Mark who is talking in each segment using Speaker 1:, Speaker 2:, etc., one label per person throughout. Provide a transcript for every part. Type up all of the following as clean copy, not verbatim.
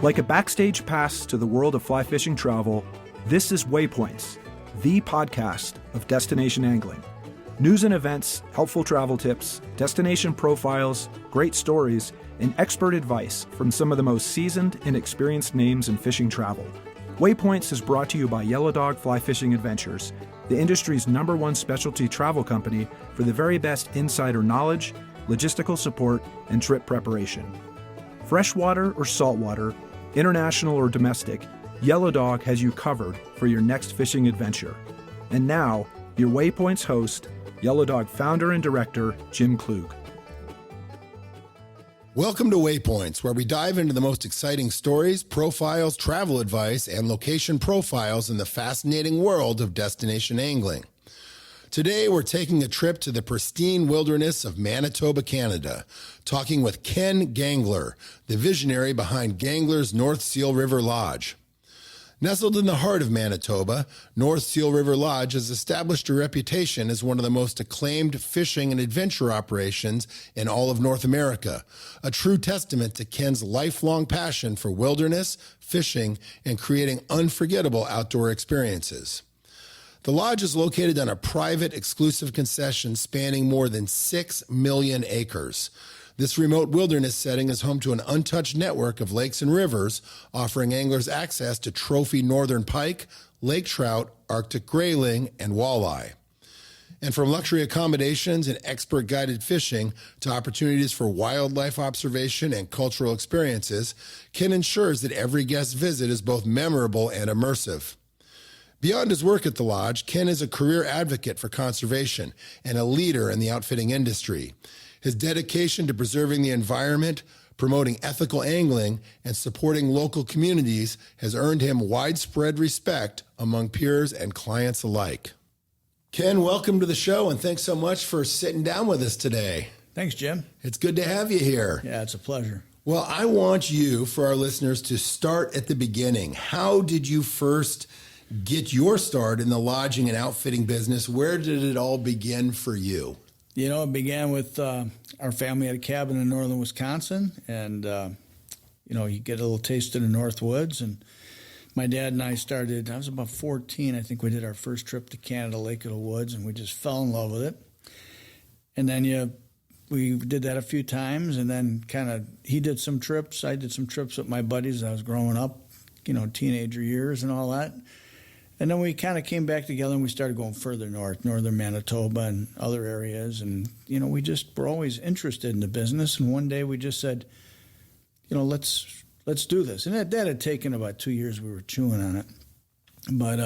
Speaker 1: Like a backstage pass to the world of fly fishing travel, this is Waypoints, the podcast of destination angling. News and events, helpful travel tips, destination profiles, great stories, and expert advice from some of the most seasoned and experienced names in fishing travel. Waypoints is brought to you by Yellow Dog Fly Fishing Adventures, the industry's #1 specialty travel company for the very best insider knowledge, logistical support, and trip preparation. Freshwater or saltwater, international or domestic, Yellow Dog has you covered for your next fishing adventure. And now, your Waypoints host, Yellow Dog founder and director, Jim Klug.
Speaker 2: Welcome to Waypoints, where we dive into the most exciting stories, profiles, travel advice, and location profiles in the fascinating world of destination angling. Today, we're taking a trip to the pristine wilderness of Manitoba, Canada, talking with Ken Gangler, the visionary behind Gangler's North Seal River Lodge. Nestled in the heart of Manitoba, North Seal River Lodge has established a reputation as one of the most acclaimed fishing and adventure operations in all of North America, a true testament to Ken's lifelong passion for wilderness, fishing, and creating unforgettable outdoor experiences. The lodge is located on a private, exclusive concession spanning more than 6 million acres. This remote wilderness setting is home to an untouched network of lakes and rivers, offering anglers access to trophy northern pike, lake trout, Arctic grayling, and walleye. And from luxury accommodations and expert guided fishing to opportunities for wildlife observation and cultural experiences, Ken ensures that every guest visit is both memorable and immersive. Beyond his work at the lodge, Ken is a career advocate for conservation and a leader in the outfitting industry. His dedication to preserving the environment, promoting ethical angling, and supporting local communities has earned him widespread respect among peers and clients alike. Ken, welcome to the show, and thanks so much for sitting down with us today.
Speaker 3: Thanks, Jim.
Speaker 2: It's good to have you here.
Speaker 3: Yeah, it's a pleasure.
Speaker 2: Well, I want you, for our listeners, to start at the beginning. How did you first get your start in the lodging and outfitting business? Where did it all begin for you?
Speaker 3: You know, it began with our family had a cabin in northern Wisconsin, and, you get a little taste of the North Woods. And my dad and I started, I was about 14, I think we did our first trip to Canada, Lake of the Woods, and we just fell in love with it. And then we did that a few times, and then he did some trips, I did some trips with my buddies as I was growing up, teenager years and all that. And then we kind of came back together and we started going further north, northern Manitoba and other areas. And, we just were always interested in the business. And one day we just said, let's do this. And that had taken about 2 years. We were chewing on it. But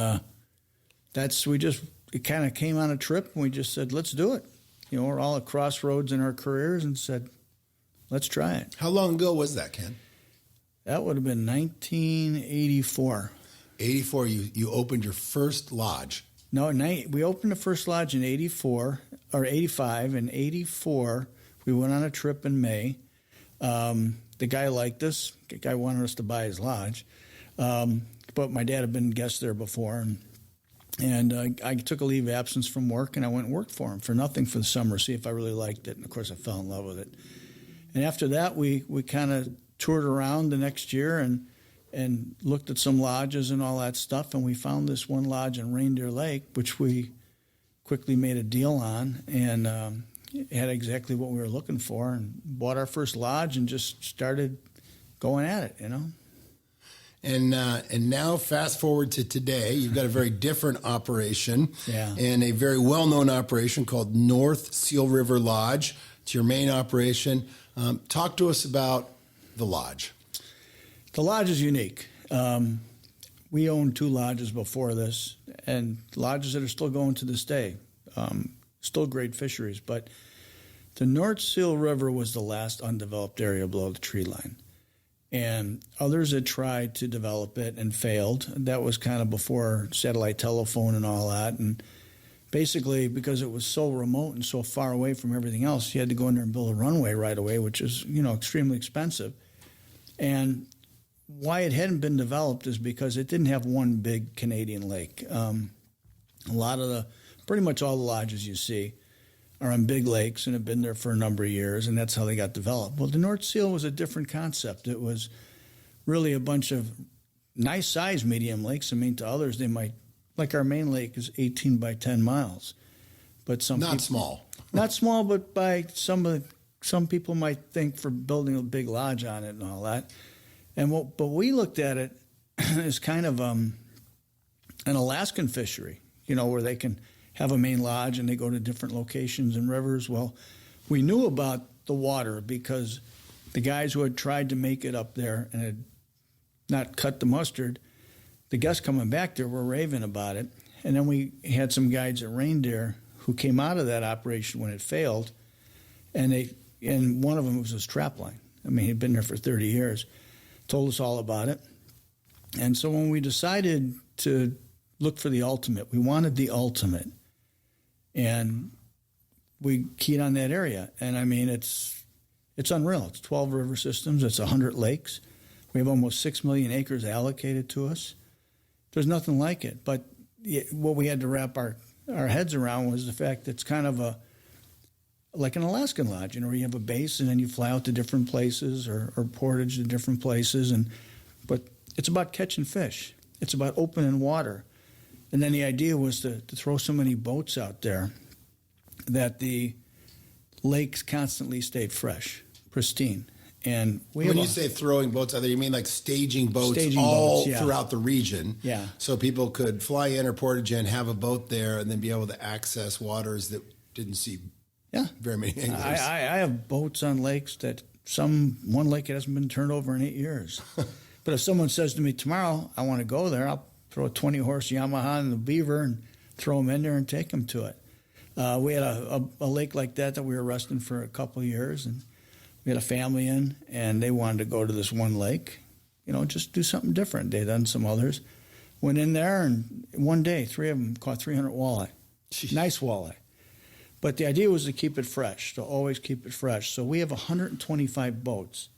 Speaker 3: it kind of came on a trip and we just said, let's do it. We're all at crossroads in our careers and said, let's try it.
Speaker 2: How long ago was that, Ken?
Speaker 3: That would have been 1984.
Speaker 2: 84, you opened your first lodge.
Speaker 3: No, we opened the first lodge in 84, or 85. In 84, we went on a trip in May. The guy liked us. The guy wanted us to buy his lodge. But my dad had been a guest there before. And I took a leave of absence from work, and I went and worked for him for nothing for the summer, see if I really liked it. And, of course, I fell in love with it. And after that, we kind of toured around the next year and looked at some lodges and all that stuff, and we found this one lodge in Reindeer Lake, which we quickly made a deal on, and it had exactly what we were looking for, and bought our first lodge and just started going at it,
Speaker 2: And now fast forward to today, you've got a very different operation, and a very well-known operation called North Seal River Lodge. It's your main operation. Talk to us about the lodge.
Speaker 3: The lodge is unique. We owned 2 lodges before this, and lodges that are still going to this day. Still great fisheries, but the North Seal River was the last undeveloped area below the tree line. And others had tried to develop it and failed. That was kind of before satellite telephone and all that. And basically, because it was so remote and so far away from everything else, you had to go in there and build a runway right away, which is, extremely expensive. And why it hadn't been developed is because it didn't have one big Canadian lake. Pretty much all the lodges you see are on big lakes and have been there for a number of years, and that's how they got developed. Well, the North Seal was a different concept. It was really a bunch of nice-sized medium lakes. I mean, to others, they might, like our main lake is 18 by 10 miles. But
Speaker 2: Not small.
Speaker 3: Not small, but by some people might think for building a big lodge on it and all that. But we looked at it as kind of an Alaskan fishery, where they can have a main lodge and they go to different locations and rivers. Well, we knew about the water because the guys who had tried to make it up there and had not cut the mustard, the guests coming back there were raving about it. And then we had some guides at Reindeer who came out of that operation when it failed, and one of them was his trap line. I mean, he'd been there for 30 years, told us all about it. And so when we decided to look for the ultimate, we wanted the ultimate, and we keyed on that area. And I mean, it's unreal. It's 12 river systems. It's 100 lakes. We have almost 6 million acres allocated to us. There's nothing like it. But what we had to wrap our heads around was the fact that it's kind of like an Alaskan lodge, where you have a base and then you fly out to different places or portage to different places. But it's about catching fish. It's about opening water. And then the idea was to throw so many boats out there that the lakes constantly stayed fresh, pristine. And
Speaker 2: when you say throwing boats out there, you mean like staging boats throughout the region.
Speaker 3: Yeah.
Speaker 2: So people could fly in or portage in, have a boat there, and then be able to access waters that didn't see very many anglers.
Speaker 3: I have boats on lakes that one lake hasn't been turned over in 8 years. But if someone says to me tomorrow, I want to go there, I'll throw a 20-horse Yamaha in the Beaver and throw them in there and take them to it. We had a lake like that we were resting for a couple of years, and we had a family in, and they wanted to go to this one lake, just do something different. They'd done some others. Went in there, and one day, 3 of them caught 300 walleye. Jeez. Nice walleye. But the idea was to keep it fresh, to always keep it fresh. So we have 125 boats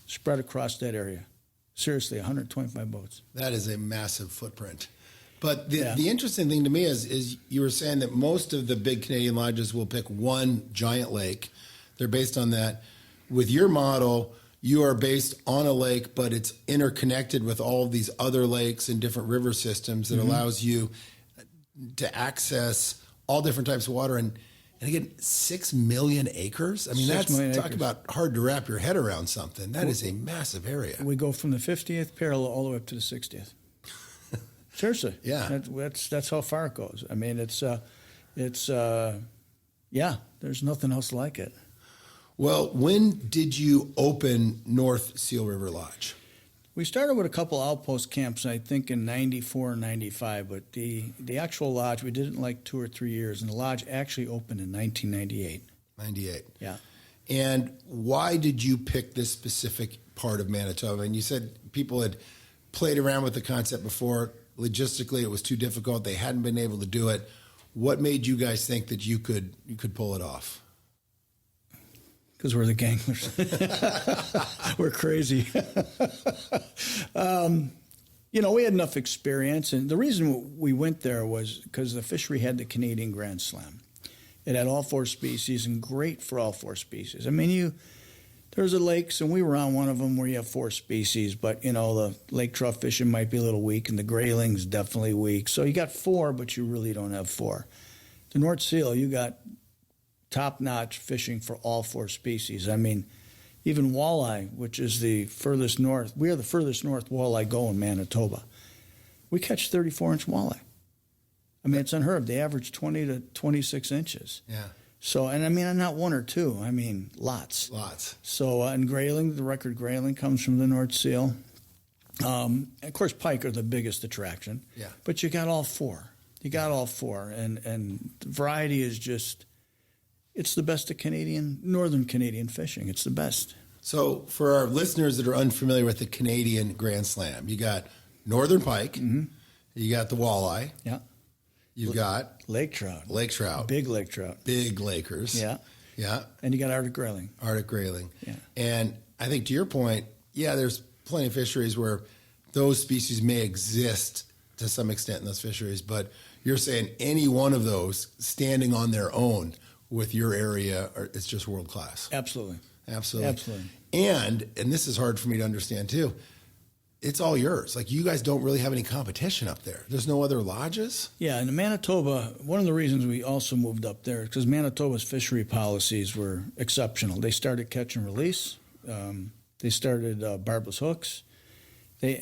Speaker 3: spread across that area. Seriously, 125 boats.
Speaker 2: That is a massive footprint. But the interesting thing to me is you were saying that most of the big Canadian lodges will pick one giant lake. They're based on that. With your model, you are based on a lake, but it's interconnected with all of these other lakes and different river systems that allows you to access all different types of water. And again, 6 million acres? I mean, talk about hard to wrap your head around something. That is a massive area.
Speaker 3: We go from the 50th parallel all the way up to the 60th. Seriously.
Speaker 2: Yeah.
Speaker 3: That's how far it goes. I mean, there's nothing else like it.
Speaker 2: Well, when did you open North Seal River Lodge?
Speaker 3: We started with a couple outpost camps, I think, in 94 and 95, but the actual lodge, we did it in like 2 or 3 years, and the lodge actually opened in 1998.
Speaker 2: 98.
Speaker 3: Yeah.
Speaker 2: And why did you pick this specific part of Manitoba? And you said people had played around with the concept before. Logistically, it was too difficult. They hadn't been able to do it. What made you guys think that you could pull it off?
Speaker 3: Because we're the Ganglers. We're crazy. We had enough experience. And the reason we went there was because the fishery had the Canadian Grand Slam. It had all 4 species and great for all 4 species. I mean, there's a lakes, and we were on one of them where you have 4 species, but, the lake trout fishing might be a little weak, and the grayling's definitely weak. So you got 4, but you really don't have 4. The North Seal, you got top-notch fishing for all 4 species. I mean, even walleye, which is the furthest north, we are the furthest north walleye go in Manitoba. We catch 34-inch walleye. I mean, it's unheard of. They average 20 to 26 inches.
Speaker 2: Yeah.
Speaker 3: So, and I mean, not 1 or 2. I mean, lots. So, and grayling, the record grayling comes from the North Seal. Of course, pike are the biggest attraction.
Speaker 2: Yeah.
Speaker 3: But you got all 4. And variety is just... It's the best of northern Canadian fishing. It's the best.
Speaker 2: So for our listeners that are unfamiliar with the Canadian Grand Slam, you got northern pike, you got the walleye, you've got
Speaker 3: lake trout, big lake trout,
Speaker 2: big lakers, yeah,
Speaker 3: and you got Arctic grayling,
Speaker 2: yeah. And I think to your point, there's plenty of fisheries where those species may exist to some extent in those fisheries, but you're saying any one of those standing on their own with your area, it's just world class.
Speaker 3: Absolutely.
Speaker 2: And this is hard for me to understand too. it's all yours. Like, you guys don't really have any competition up there. There's no other lodges?
Speaker 3: Yeah, in Manitoba, one of the reasons we also moved up there is because Manitoba's fishery policies were exceptional. They started catch and release. They started barbless hooks. They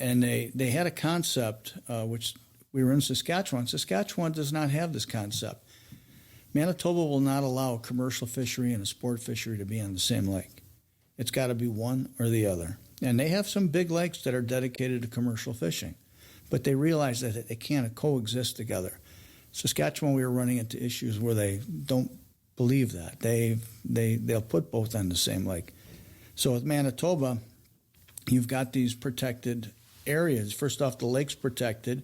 Speaker 3: had a concept, which we were in Saskatchewan. Saskatchewan does not have this concept. Manitoba will not allow a commercial fishery and a sport fishery to be on the same lake. It's got to be one or the other. And they have some big lakes that are dedicated to commercial fishing, but they realize that they can't coexist together. Saskatchewan, we were running into issues where they don't believe that. They'll put both on the same lake. So with Manitoba, you've got these protected areas. First off, the lake's protected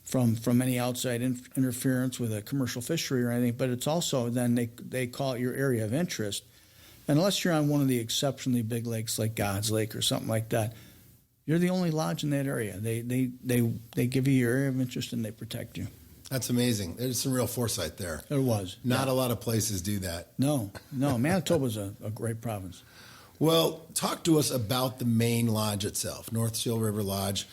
Speaker 3: from any outside interference with a commercial fishery or anything, but it's also then they call it your area of interest. Unless you're on one of the exceptionally big lakes like God's Lake or something like that, you're the only lodge in that area. They give you your area of interest and they protect you.
Speaker 2: That's amazing. There's some real foresight there.
Speaker 3: There was.
Speaker 2: Not a lot of places do that.
Speaker 3: No. Manitoba's a great province.
Speaker 2: Well, talk to us about the main lodge itself, North Seal River Lodge.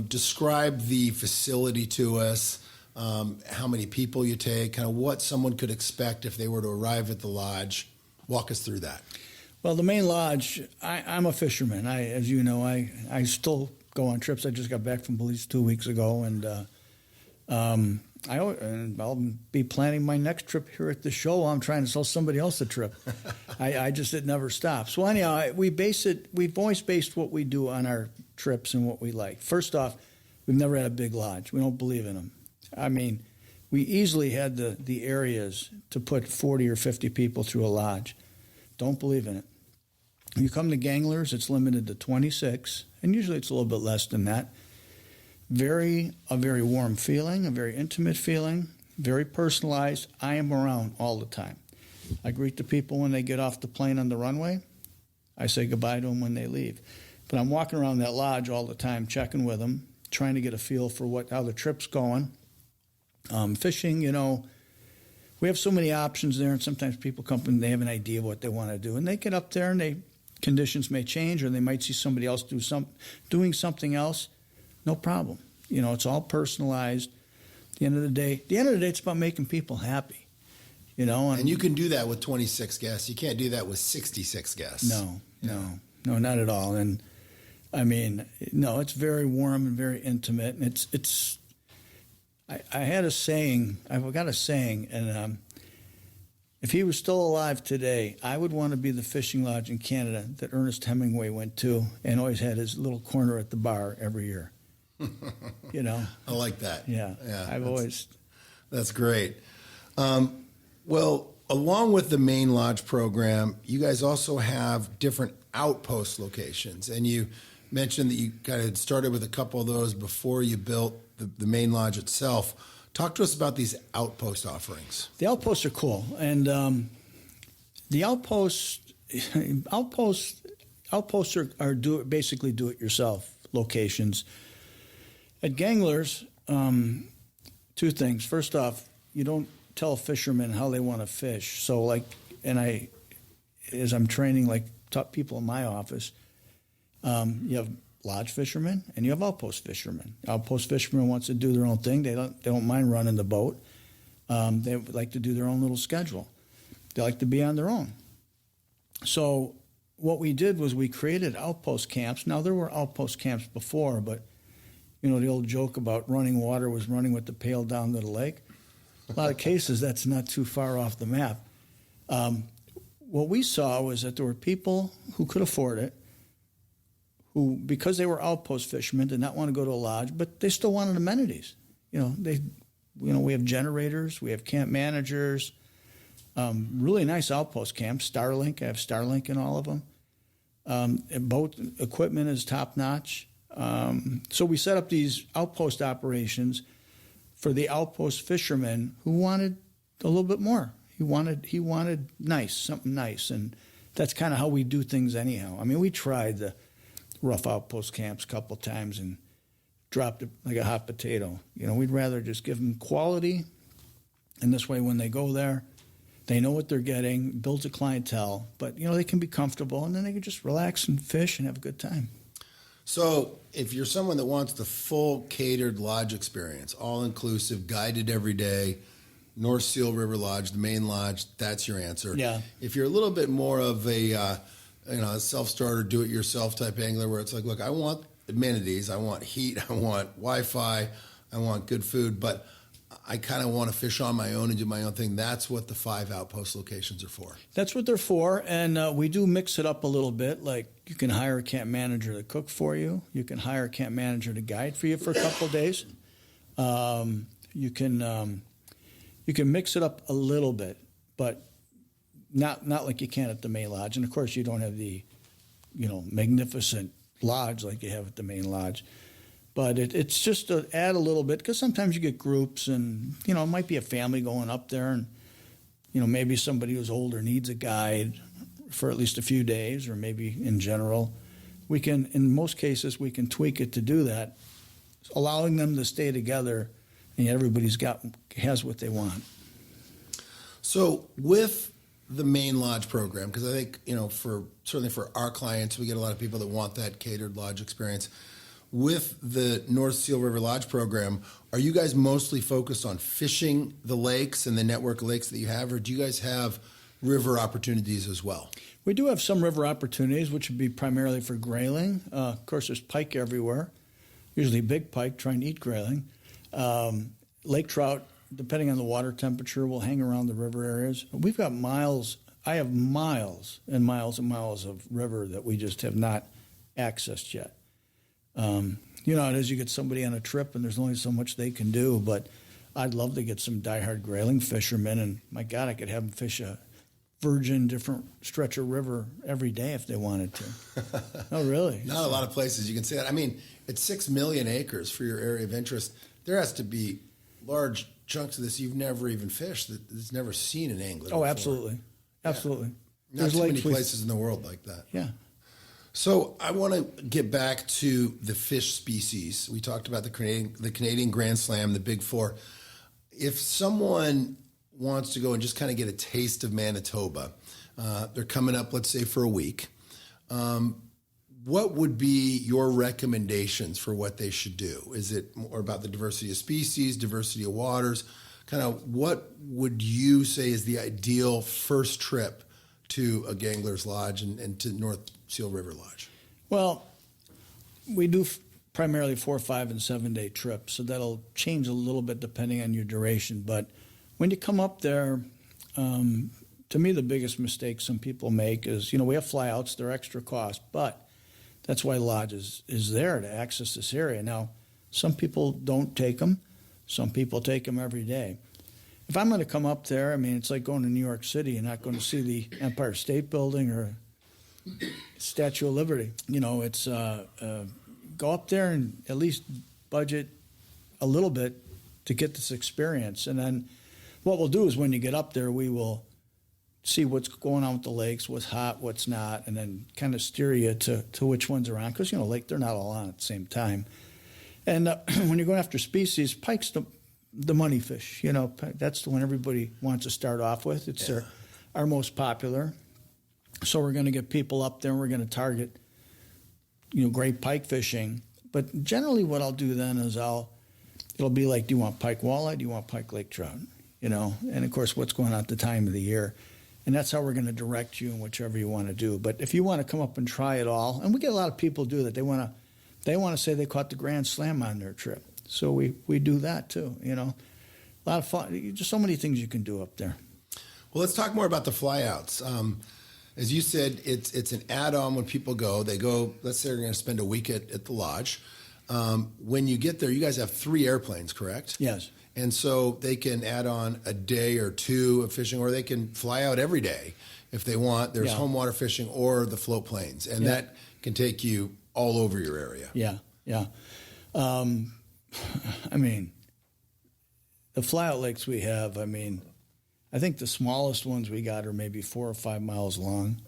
Speaker 2: Describe the facility to us, how many people you take, kind of what someone could expect if they were to arrive at the lodge. Walk us through that.
Speaker 3: Well, the main lodge, I'm a fisherman. As you know, I still go on trips. I just got back from Belize 2 weeks ago, and I'll be planning my next trip here at the show while I'm trying to sell somebody else a trip. It never stops. Well, anyhow, we've always based what we do on our trips and what we like. First off, we've never had a big lodge. We don't believe in them. I mean, we easily had the areas to put 40 or 50 people through a lodge. Don't believe in it. When you come to Ganglers, it's limited to 26, and usually it's a little bit less than that. A very warm feeling, a very intimate feeling, very personalized. I am around all the time. I greet the people when they get off the plane on the runway. I say goodbye to them when they leave. But I'm walking around that lodge all the time, checking with them, trying to get a feel for how the trip's going. Fishing, we have so many options there, and sometimes people come and they have an idea of what they want to do, and they get up there and conditions may change, or they might see somebody else doing something else. No problem. It's all personalized. At the end of the day, it's about making people happy. And
Speaker 2: you can do that with 26 guests. You can't do that with 66 guests.
Speaker 3: No, not at all. And I mean, no, it's very warm and very intimate, and it's. I had a saying. I've got a saying, and if he was still alive today, I would want to be the fishing lodge in Canada that Ernest Hemingway went to and always had his little corner at the bar every year.
Speaker 2: I like that.
Speaker 3: Yeah.
Speaker 2: That's great. Well, along with the main lodge program, you guys also have different outpost locations, and you mentioned that you kind of started with a couple of those before you built the main lodge itself. Talk to us about these outpost offerings.
Speaker 3: The outposts are cool, and the outposts are basically do-it-yourself locations. At Ganglers, two things. First off, you don't tell fishermen how they want to fish. So, as I'm training, top people in my office, you have lodge fishermen and you have outpost fishermen. Outpost fishermen wants to do their own thing. They don't mind running the boat. They like to do their own little schedule. They like to be on their own. So what we did was we created outpost camps. Now, there were outpost camps before, but the old joke about running water was running with the pail down to the lake. A lot of cases, that's not too far off the map. What we saw was that there were people who could afford it, who, because they were outpost fishermen, did not want to go to a lodge, but they still wanted amenities. We have generators, we have camp managers, really nice outpost camps. Starlink, I have Starlink in all of them. Boat equipment is top notch. So we set up these outpost operations for the outpost fishermen who wanted a little bit more. He wanted something nice, and that's kind of how we do things anyhow. I mean, we tried the rough outpost camps a couple times and dropped it like a hot potato. We'd rather just give them quality, and this way when they go there, they know what they're getting, builds a clientele, but they can be comfortable, and then they can just relax and fish and have a good time.
Speaker 2: So if you're someone that wants the full catered lodge experience, all-inclusive, guided every day, North Seal River Lodge, the main lodge, that's your answer.
Speaker 3: Yeah.
Speaker 2: If you're a little bit more of a self-starter, do-it-yourself type angler where it's like, look, I want amenities, I want heat, I want Wi-Fi, I want good food, but I kind of want to fish on my own and do my own thing. That's what the 5 outpost locations are for.
Speaker 3: That's what they're for, and we do mix it up a little bit. Like you can hire a camp manager to cook for you. You can hire a camp manager to guide for you for a couple of days. You can mix it up a little bit, but not like you can at the main lodge. And of course, you don't have the magnificent lodge like you have at the main lodge. But it's just to add a little bit, because sometimes you get groups and, it might be a family going up there and, maybe somebody who's older needs a guide for at least a few days, or maybe in general. In most cases, we can tweak it to do that, allowing them to stay together, and everybody's has what they want.
Speaker 2: So with the main lodge program, because I think, certainly for our clients, we get a lot of people that want that catered lodge experience. With the North Seal River Lodge program, are you guys mostly focused on fishing the lakes and the network of lakes that you have, or do you guys have river opportunities as well?
Speaker 3: We do have some river opportunities, which would be primarily for grayling. Of course, there's pike everywhere, usually big pike trying to eat grayling. Lake trout, depending on the water temperature, will hang around the river areas. We've got miles. I have miles and miles and miles of river that we just have not accessed yet. As you get somebody on a trip and there's only so much they can do, but I'd love to get some diehard grayling fishermen, and my God, I could have them fish a virgin different stretch of river every day if they wanted to. Oh, really?
Speaker 2: Not a lot of places you can say that. I mean, it's 6 million acres for your area of interest. There has to be large chunks of this you've never even fished, that's never seen an angler before.
Speaker 3: Absolutely. Absolutely.
Speaker 2: Yeah. Not too many places in the world like that.
Speaker 3: Yeah.
Speaker 2: So I want to get back to the fish species. We talked about the Canadian Grand Slam, the Big Four. If someone wants to go and just kind of get a taste of Manitoba, they're coming up, let's say, for a week, what would be your recommendations for what they should do? Is it more about the diversity of species, diversity of waters? Kind of what would you say is the ideal first trip to a Gangler's Lodge and to North Seal River Lodge?
Speaker 3: Well, we do primarily 4, 5, and 7 day trips, so that'll change a little bit depending on your duration. But when you come up there, to me, the biggest mistake some people make is, we have flyouts, they're extra cost, but that's why Lodge is there to access this area. Now, some people don't take them. Some people take them every day. If I'm going to come up there, it's like going to New York City. You're not going to see the Empire State Building or Statue of Liberty. It's go up there and at least budget a little bit to get this experience. And then what we'll do is when you get up there, we will see what's going on with the lakes, what's hot, what's not, and then kind of steer you to which ones are on. Because, they're not all on at the same time. And when you're going after species, pike's the money fish. That's the one everybody wants to start off with. It's our most popular. So we're going to get people up there and we're going to target, great pike fishing. But generally what I'll do then is it'll be like, do you want pike walleye? Do you want pike lake trout? And of course, what's going on at the time of the year. And that's how we're going to direct you in whichever you want to do. But if you want to come up and try it all, and we get a lot of people do that. They want to say they caught the Grand Slam on their trip. So we do that too, A lot of fun. Just so many things you can do up there.
Speaker 2: Well, let's talk more about the flyouts. As you said, it's an add-on when people go. They go, let's say they're going to spend a week at the lodge. When you get there, you guys have 3 airplanes, correct?
Speaker 3: Yes.
Speaker 2: And so they can add on a day or 2 of fishing, or they can fly out every day if they want. There's home water fishing or the float planes, and that can take you all over your area.
Speaker 3: Yeah. The flyout lakes we have, I think the smallest ones we got are maybe 4 or 5 miles long.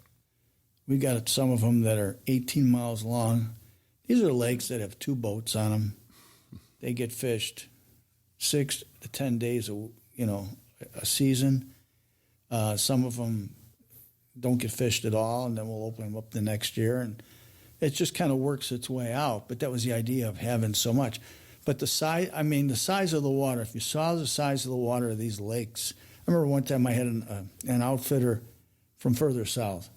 Speaker 3: We got some of them that are 18 miles long. These are lakes that have 2 boats on them. They get fished 6 to 10 days, a season. Some of them don't get fished at all, and then we'll open them up the next year. And it just kind of works its way out. But that was the idea of having so much. But the size of the water, if you saw the size of the water of these lakes. I remember one time I had an outfitter from further south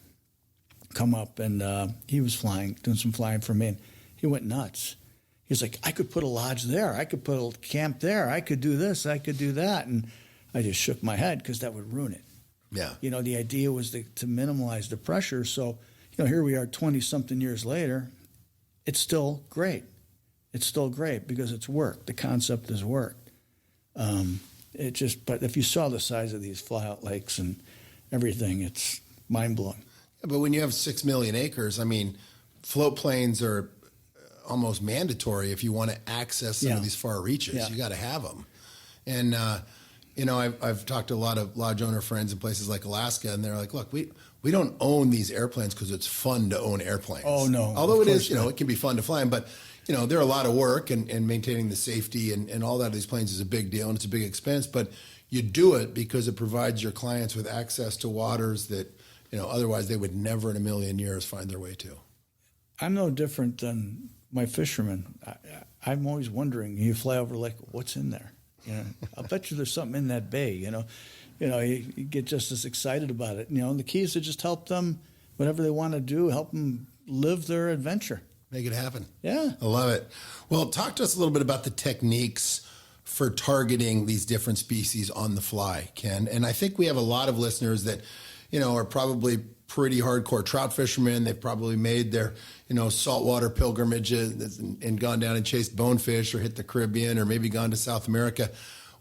Speaker 3: come up, and he was doing some flying for me, and he went nuts. He was like, I could put a lodge there. I could put a camp there. I could do this. I could do that. And I just shook my head because that would ruin it.
Speaker 2: Yeah.
Speaker 3: You know, the idea was to minimize the pressure. So, you know, here we are 20-something years later. It's still great. It's still great because it's worked. The concept has worked. But if you saw the size of these fly-out lakes and everything, it's mind-blowing.
Speaker 2: Yeah, but when you have 6 million acres, I mean, float planes are almost mandatory if you want to access some of these far reaches.
Speaker 3: Yeah.
Speaker 2: You got to have them. And, you know, I've talked to a lot of lodge owner friends in places like Alaska, and they're like, look, we don't own these airplanes because it's fun to own airplanes.
Speaker 3: Oh, no.
Speaker 2: Although it is, you know, it can be fun to fly them, but, you know, they're a lot of work, and maintaining the safety and all that of these planes is a big deal, and it's a big expense, but you do it because it provides your clients with access to waters that, you know, otherwise they would never in a million years find their way to.
Speaker 3: I'm no different than my fishermen. I'm always wondering, you fly over like, what's in there? You know, I'll bet you there's something in that bay, you know. You get just as excited about it. You know, and the key is to just help them, whatever they want to do, help them live their adventure.
Speaker 2: Make it happen.
Speaker 3: Yeah.
Speaker 2: I love it. Well, talk to us a little bit about the techniques for targeting these different species on the fly, Ken. And I think we have a lot of listeners that, you know, are probably pretty hardcore trout fishermen. They've probably made their, you know, saltwater pilgrimages and gone down and chased bonefish or hit the Caribbean or maybe gone to South America.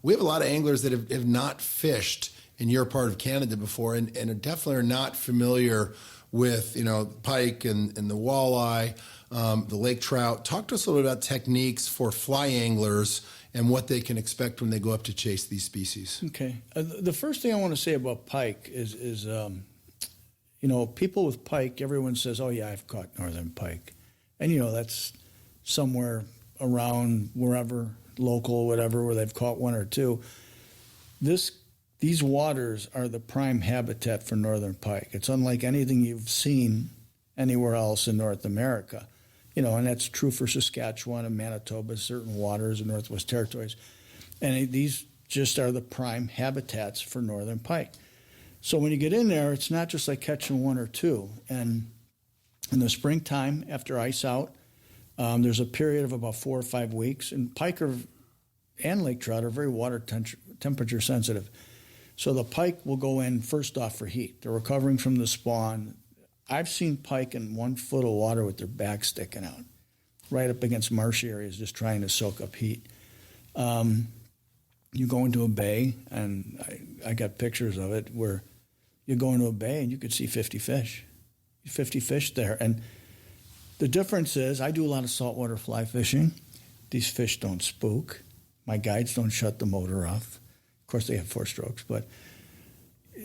Speaker 2: We have a lot of anglers that have not fished in your part of Canada before and definitely are not familiar with, you know, pike and the walleye, the lake trout. Talk to us a little bit about techniques for fly anglers and what they can expect when they go up to chase these species.
Speaker 3: Okay. The first thing I want to say about pike is you know, people with pike, everyone says, oh, yeah, I've caught northern pike. And, you know, that's somewhere around wherever, local, whatever, where they've caught one or two. These waters are the prime habitat for northern pike. It's unlike anything you've seen anywhere else in North America. You know, and that's true for Saskatchewan and Manitoba, certain waters in Northwest Territories. And these just are the prime habitats for northern pike. So when you get in there, it's not just like catching one or two. And in the springtime, after ice out, there's a period of about 4 or 5 weeks. And pike and lake trout are very water temperature sensitive. So the pike will go in first off for heat. They're recovering from the spawn. I've seen pike in 1 foot of water with their back sticking out, right up against marshy areas, just trying to soak up heat. You go into a bay, and I got pictures of it, where you go into a bay and you could see 50 fish there. And the difference is I do a lot of saltwater fly fishing. These fish don't spook. My guides don't shut the motor off. Of course, they have 4 strokes, but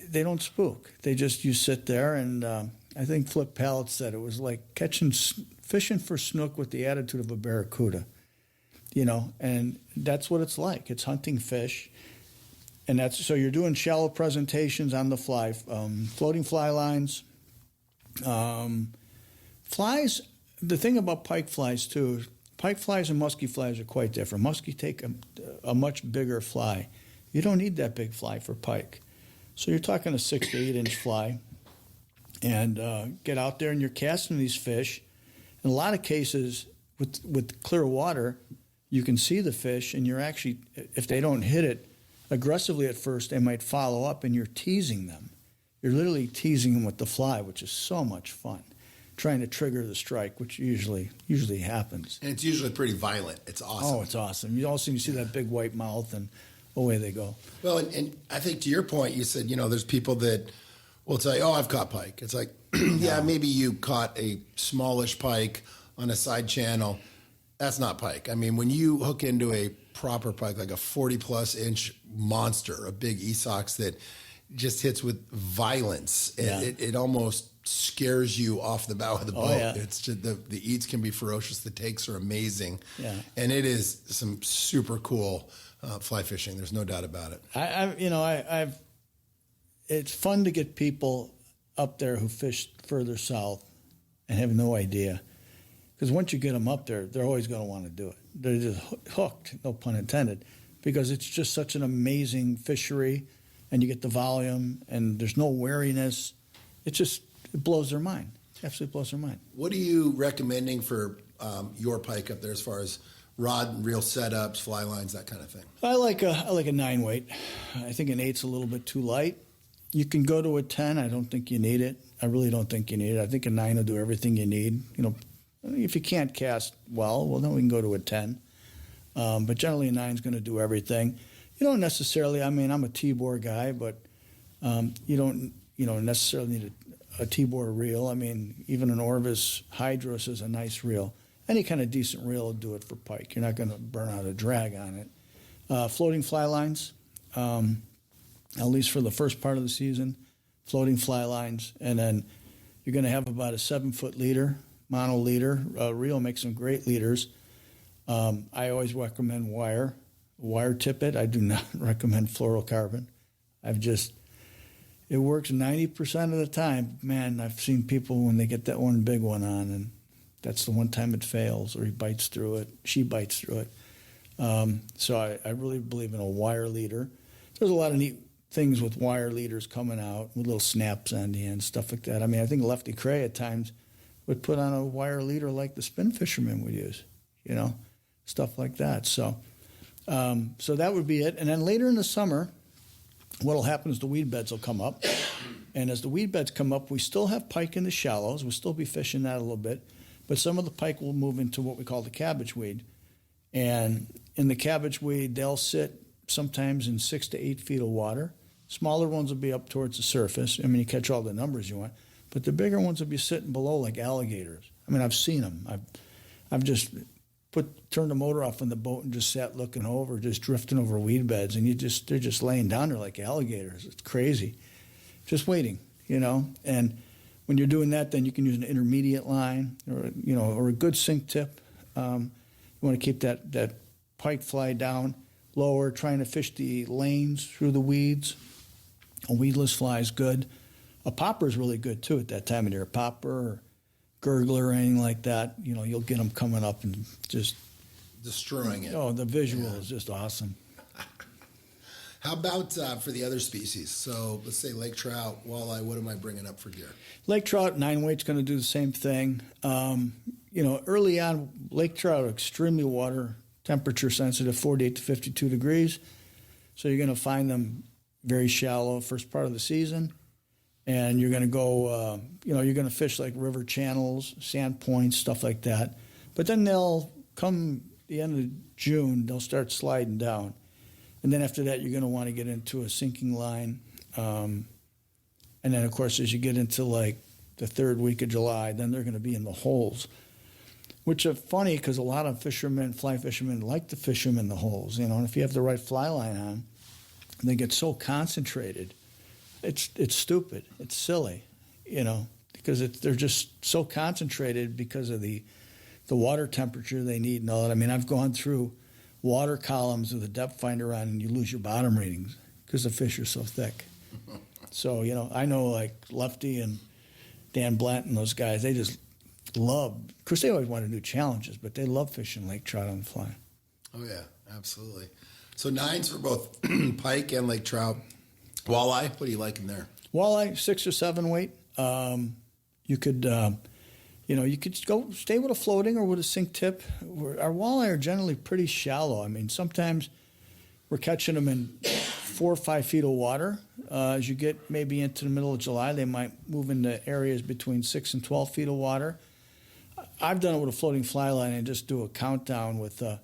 Speaker 3: they don't spook. You sit there, and I think Flip Pallet said it was like fishing for snook with the attitude of a barracuda, you know, and that's what it's like. It's hunting fish. And so you're doing shallow presentations on the fly, floating fly lines. Flies, the thing about pike flies too, pike flies and muskie flies are quite different. Muskie take a much bigger fly. You don't need that big fly for pike. So you're talking a 6 to 8 inch fly, and get out there and you're casting these fish. In a lot of cases, with clear water, you can see the fish, and you're actually, if they don't hit it aggressively at first, they might follow up, and you're teasing them. You're literally teasing them with the fly, which is so much fun, trying to trigger the strike, which usually happens. And
Speaker 2: it's usually pretty violent. It's awesome.
Speaker 3: Oh, it's awesome. You see that big white mouth, and away they go.
Speaker 2: Well, and I think to your point, you said, you know, there's people that will tell you, oh, I've caught pike. It's like, yeah, maybe you caught a smallish pike on a side channel. That's not pike. I mean, when you hook into a proper pike, like a 40-plus inch monster, a big Esox that just hits with violence, it almost scares you off the bow of the boat. Yeah. It's just, the eats can be ferocious. The takes are amazing. Yeah. And it is some super cool fly fishing. There's no doubt about it. It's fun to get people up there who fish further south and have no idea.
Speaker 3: Because once you get them up there, they're always going to want to do it. They're just hooked, no pun intended, because it's just such an amazing fishery, and you get the volume, and there's no wariness. It blows their mind. Absolutely blows their mind.
Speaker 2: What are you recommending for your pike up there as far as rod and reel setups, fly lines, that kind of thing?
Speaker 3: I like a 9 weight. I think an 8's a little bit too light. You can go to a 10. I don't think you need it. I really don't think you need it. I think a 9 will do everything you need. If you can't cast well, then we can go to a 10. But generally a 9's going to do everything. You don't necessarily, I'm a T-bore guy, but you don't necessarily need a T-bore reel. Even an Orvis Hydros is a nice reel. Any kind of decent reel will do it for pike. You're not going to burn out a drag on it. Floating fly lines, at least for the first part of the season, floating fly lines. And then you're going to have about a 7-foot leader, mono leader. Reel makes some great leaders. I always recommend wire tippet. I do not recommend fluorocarbon. It works 90% of the time. Man, I've seen people when they get that one big one on, and that's the one time it fails, or he bites through it, she bites through it. So I really believe in a wire leader. There's a lot of neat things with wire leaders coming out with little snaps on the end, stuff like that. I think Lefty Cray at times would put on a wire leader like the spin fishermen would use, stuff like that. So that would be it. And then later in the summer, what will happen is the weed beds will come up. And as the weed beds come up, we still have pike in the shallows. We'll still be fishing that a little bit. But some of the pike will move into what we call the cabbage weed. And in the cabbage weed, they'll sit sometimes in 6 to 8 feet of water. Smaller ones will be up towards the surface. You catch all the numbers you want. But the bigger ones will be sitting below like alligators. I've seen them. I've just turned the motor off on the boat and just sat looking over, just drifting over weed beds, and they're just laying down there like alligators. It's crazy. Just waiting, And when you're doing that, then you can use an intermediate line or a good sink tip. You want to keep that pike fly down lower, trying to fish the lanes through the weeds. A weedless fly is good. A popper is really good, too, at that time of year. A popper or gurgler or anything like that, you'll get them coming up and just
Speaker 2: destroying it.
Speaker 3: Oh, the visual is just awesome.
Speaker 2: How about for the other species? So let's say lake trout, walleye, what am I bringing up for gear?
Speaker 3: Lake trout, 9 weight's going to do the same thing. Early on, lake trout are extremely water temperature sensitive, 48 to 52 degrees. So you're going to find them very shallow first part of the season. And you're going to go, you're going to fish like river channels, sand points, stuff like that. But then they'll come the end of June, they'll start sliding down. And then after that, you're going to want to get into a sinking line. And then, of course, as you get into like the third week of July, then they're going to be in the holes, which are funny because a lot of fishermen, fly fishermen, like to fish them in the holes. And if you have the right fly line on, they get so concentrated. It's stupid. It's silly, because they're just so concentrated because of the water temperature they need and all that. I've gone through water columns with a depth finder on, and you lose your bottom readings because the fish are so thick. So, I know like Lefty and Dan Blatt and those guys, they just love, of course they always want to do challenges, but they love fishing lake trout on the fly.
Speaker 2: Oh, yeah, absolutely. So 9s for both pike and lake trout. Walleye, what are you liking there?
Speaker 3: Walleye, 6 or 7 weight. You could go stay with a floating or with a sink tip. Our walleye are generally pretty shallow. Sometimes we're catching them in 4 or 5 feet of water. As you get maybe into the middle of July, they might move into areas between 6 and 12 feet of water. I've done it with a floating fly line and just do a countdown with a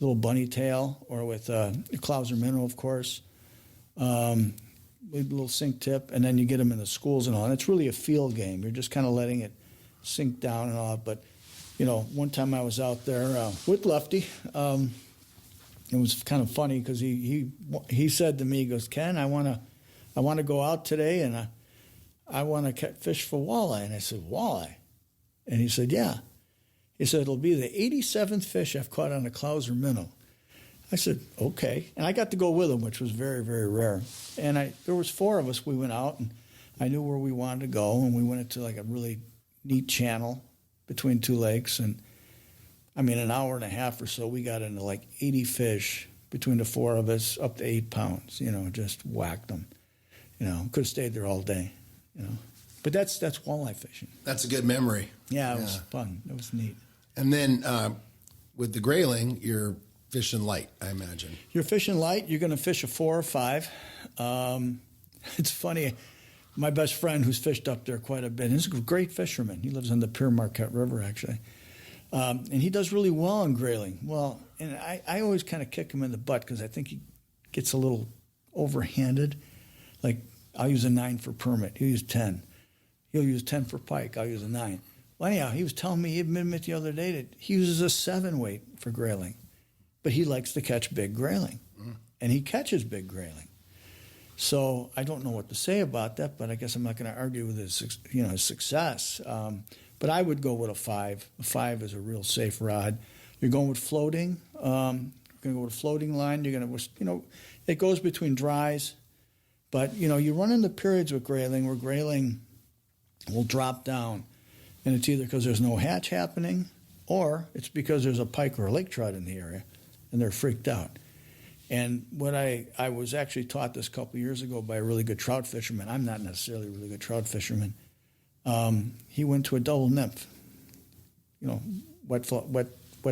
Speaker 3: little bunny tail or with a Clouser minnow, of course. With a little sink tip, and then you get them in the schools and all. And it's really a field game. You're just kind of letting it sink down and all. But, one time I was out there with Lefty. It was kind of funny because he said to me, he goes, Ken, I want to go out today and I want to fish for walleye. And I said, walleye? And he said, yeah. He said, it'll be the 87th fish I've caught on a Clouser minnow. I said, okay. And I got to go with him, which was very, very rare. And there was 4 of us. We went out, and I knew where we wanted to go, and we went into like a really neat channel between 2 lakes. And I mean, an hour and a half or so, we got into like 80 fish between the four of us, up to 8 pounds, just whacked them. Could have stayed there all day, But that's walleye fishing.
Speaker 2: That's a good memory.
Speaker 3: Yeah, it was fun. It was neat.
Speaker 2: And then with the grayling, you're fishing light, I imagine.
Speaker 3: You're fishing light. You're going to fish a 4 or 5. It's funny. My best friend who's fished up there quite a bit, he's a great fisherman. He lives on the Pere Marquette River, actually. And he does really well on grayling. Well, and I always kind of kick him in the butt because I think he gets a little overhanded. Like, I'll use a 9 for permit. He'll use 10. He'll use 10 for pike. I'll use a 9. Well, anyhow, he was telling me, he admitted the other day that he uses a 7 weight for grayling. But he likes to catch big grayling. And he catches big grayling. So I don't know what to say about that, but I guess I'm not going to argue with his success. But I would go with a 5. A 5 is a real safe rod. You're going with floating. You're going to go with a floating line. You're going to, it goes between dries. But, you run into periods with grayling where grayling will drop down. And it's either because there's no hatch happening or it's because there's a pike or a lake trout in the area and they're freaked out. And what I was actually taught this a couple of years ago by a really good trout fisherman. I'm not necessarily a really good trout fisherman. He went to a double nymph, wet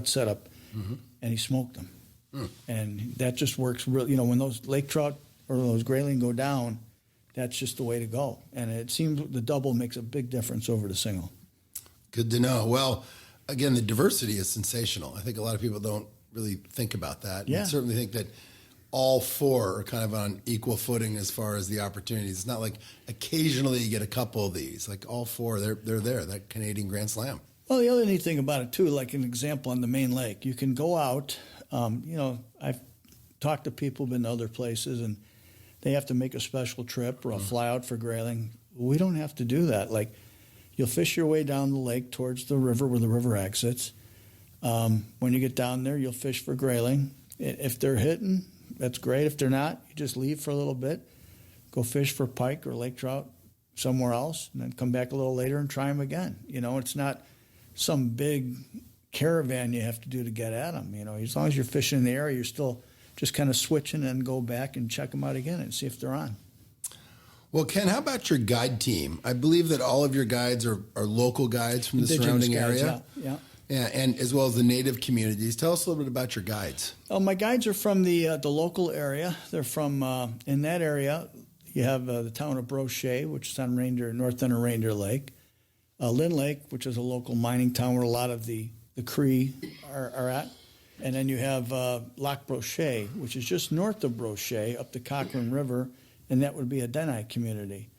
Speaker 3: setup, and he smoked them. And that just works really. When those lake trout or those grayling go down, that's just the way to go. And it seems the double makes a big difference over the single.
Speaker 2: Good to know. Well, again, the diversity is sensational. I think a lot of people don't really think about that.
Speaker 3: Yeah.
Speaker 2: I certainly think that all 4 are kind of on equal footing as far as the opportunities. It's not like occasionally you get a couple of these. Like all 4, they're there, that Canadian Grand Slam.
Speaker 3: Well, the other neat thing about it, too, like an example on the main lake, you can go out. I've talked to people, been to other places, and they have to make a special trip or a fly out for grayling. We don't have to do that. Like, you'll fish your way down the lake towards the river where the river exits. When you get down there, you'll fish for grayling. If they're hitting, that's great. If they're not, you just leave for a little bit, go fish for pike or lake trout somewhere else, and then come back a little later and try them again. It's not some big caravan you have to do to get at them. As long as you're fishing in the area, you're still just kind of switching and go back and check them out again and see if they're on.
Speaker 2: Well, Ken, how about your guide team? I believe that all of your guides are local guides from the
Speaker 3: Indigenous
Speaker 2: surrounding
Speaker 3: guides,
Speaker 2: area. Yeah, and as well as the native communities. Tell us a little bit about your guides.
Speaker 3: Oh, my guides are from the local area. They're from in that area. You have the town of Brochet, which is on north end of Reindeer Lake. Lynn Lake, which is a local mining town where a lot of the Cree are at. And then you have Lac Brochet, which is just north of Brochet, up the Cochrane River, and that would be a Dene community.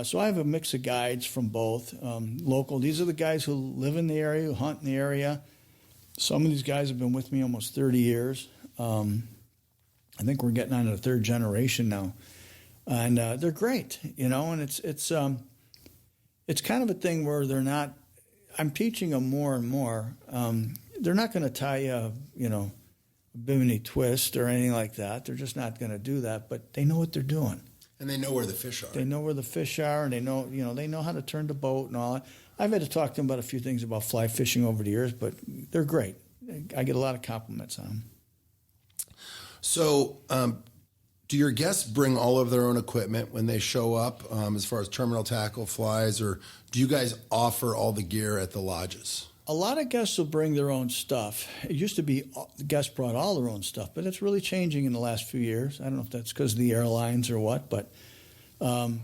Speaker 3: So I have a mix of guides from both. Local, these are the guys who live in the area, who hunt in the area. Some of these guys have been with me almost 30 years. I think we're getting on to the 3rd generation now. And they're great, and it's kind of a thing where they're not, I'm teaching them more and more. They're not going to tie you, a bimini twist or anything like that. They're just not going to do that, but they know what they're doing.
Speaker 2: And they know where the fish are.
Speaker 3: They know where the fish are, and they know how to turn the boat and all that. I've had to talk to them about a few things about fly fishing over the years, but they're great. I get a lot of compliments on them.
Speaker 2: So, do your guests bring all of their own equipment when they show up, as far as terminal tackle, flies, or do you guys offer all the gear at the lodges?
Speaker 3: A lot of guests will bring their own stuff. It used to be the guests brought all their own stuff, but it's really changing in the last few years. I don't know if that's because of the airlines or what, but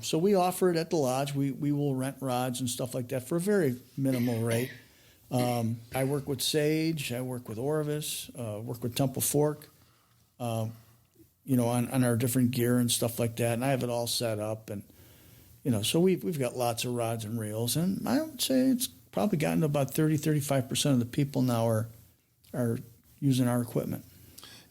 Speaker 3: so we offer it at the lodge. We will rent rods and stuff like that for a very minimal rate. I work with Sage. I work with Orvis. Work with Temple Fork. On our different gear and stuff like that, and I have it all set up, and so we've got lots of rods and reels, and I would say it's probably gotten to about 30-35% of the people now are using our equipment.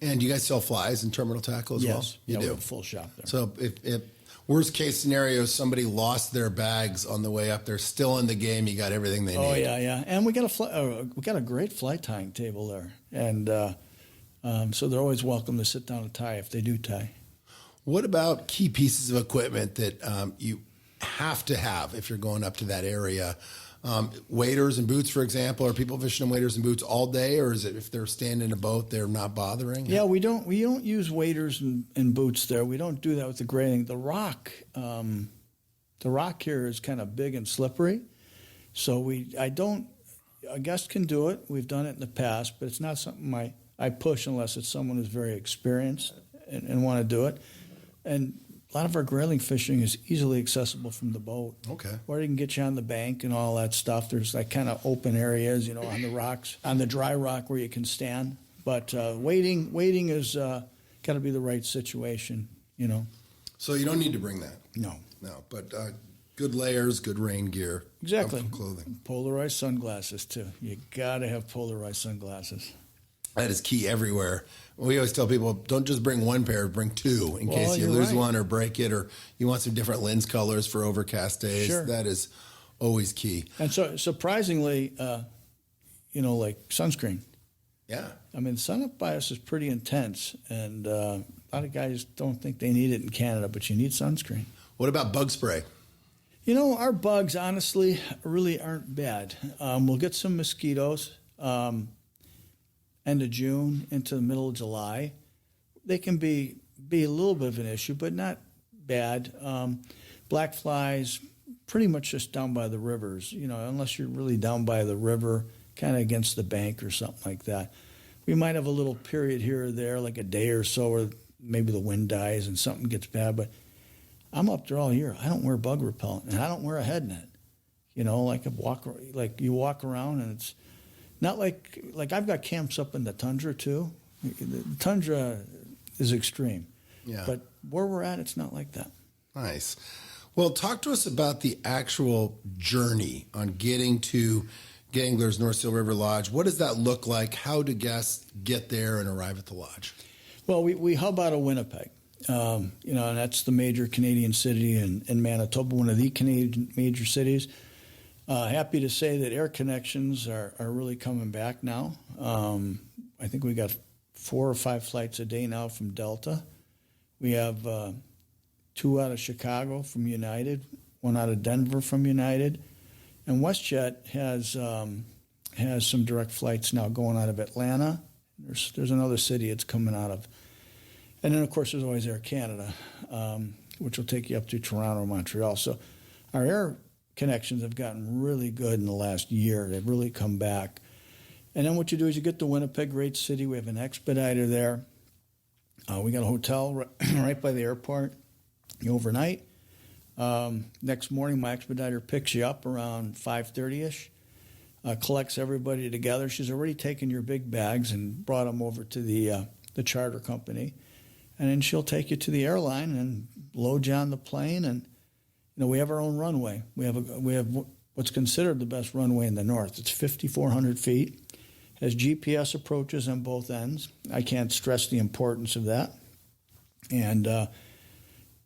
Speaker 2: And you guys sell flies and terminal tackle as well?
Speaker 3: Yes,
Speaker 2: You do.
Speaker 3: We have a full shop there.
Speaker 2: So if worst case scenario, somebody lost their bags on the way up, they're still in the game. You got everything they need.
Speaker 3: Oh yeah, and we got a great fly tying table there, and so they're always welcome to sit down and tie if they do tie.
Speaker 2: What about key pieces of equipment that you have to have if you're going up to that area? Waders and boots, for example, are people fishing in waders and boots all day, or is it if they're standing in a boat, they're not bothering?
Speaker 3: Yeah, we don't use waders and boots there. We don't do that with the grayling. The rock here is kind of big and slippery, so a guest can do it. We've done it in the past, but it's not something I push unless it's someone who's very experienced and want to do it. And a lot of our grayling fishing is easily accessible from the boat. Okay. Or you can get you on the bank and all that stuff. There's like kind of open areas, on the rocks, on the dry rock where you can stand. But wading is got to be the right situation,
Speaker 2: So you don't need to bring that?
Speaker 3: No.
Speaker 2: No, but good layers, good rain gear.
Speaker 3: Exactly.
Speaker 2: Clothing.
Speaker 3: Polarized sunglasses, too. You got to have polarized sunglasses.
Speaker 2: That is key everywhere. We always tell people, don't just bring one pair, bring two in case you lose one or break it, or you want some different lens colors for overcast days. Sure. That is always key.
Speaker 3: And so surprisingly, like sunscreen.
Speaker 2: Yeah.
Speaker 3: I mean, sun up by us is pretty intense, and a lot of guys don't think they need it in Canada, but you need sunscreen.
Speaker 2: What about bug spray?
Speaker 3: Our bugs, honestly, really aren't bad. We'll get some mosquitoes. End of June into the middle of July. They can be a little bit of an issue, but not bad. Black flies, pretty much just down by the rivers, unless you're really down by the river, kind of against the bank or something like that. We might have a little period here or there, like a day or so, where maybe the wind dies and something gets bad, but I'm up there all year. I don't wear bug repellent, and I don't wear a head net. You walk around and it's not like I've got camps up in the tundra too. The tundra is extreme. Yeah. But where we're at, it's not like that.
Speaker 2: Nice. Well, talk to us about the actual journey on getting to Gangler's North Seal River Lodge. What does that look like? How do guests get there and arrive at the lodge?
Speaker 3: Well, we hub out of Winnipeg. And that's the major Canadian city in Manitoba, one of the Canadian major cities. Happy to say that air connections are really coming back now. I think we got 4 or 5 flights a day now from Delta. We have 2 out of Chicago from United, 1 out of Denver from United, and WestJet has some direct flights now going out of Atlanta. There's another city it's coming out of, and then of course there's always Air Canada, which will take you up to Toronto, Montreal. So our air connections have gotten really good in the last year. They've really come back. And then what you do is you get to Winnipeg, great city. We have an expediter there. We got a hotel right by the airport. You overnight. Next morning, my expediter picks you up around 5:30ish, collects everybody together. She's already taken your big bags and brought them over to the charter company. And then she'll take you to the airline and load you on the plane. And we have our own runway. We have what's considered the best runway in the north. It's 5,400 feet. Has GPS approaches on both ends. I can't stress the importance of that. And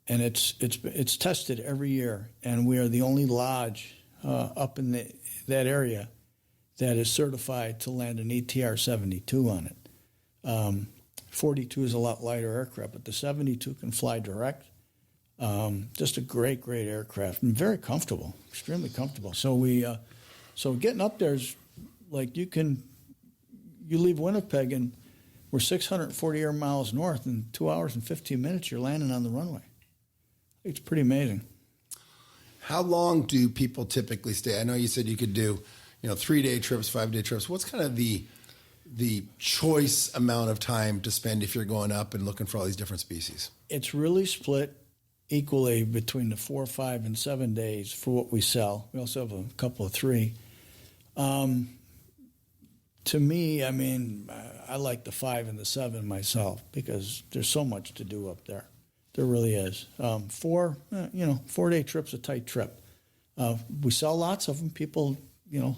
Speaker 3: it's tested every year. And we are the only lodge up in that area that is certified to land an ETR 72 on it. 42 is a lot lighter aircraft, but the 72 can fly direct. Just a great aircraft and very comfortable, extremely comfortable. So getting up there is like you leave Winnipeg and we're 640 air miles north, in 2 hours and 15 minutes you're landing on the runway. It's pretty amazing.
Speaker 2: How long do people typically stay? I know you said you could do 3-day trips, 5-day trips. What's kind of the choice amount of time to spend if you're going up and looking for all these different species?
Speaker 3: It's really split equally between the 4, 5, and 7 days for what we sell. We also have a couple of 3. To me, I mean, I like the 5 and the 7 myself because there's so much to do up there. There really is. 4-day trip's a tight trip. We sell lots of them. People,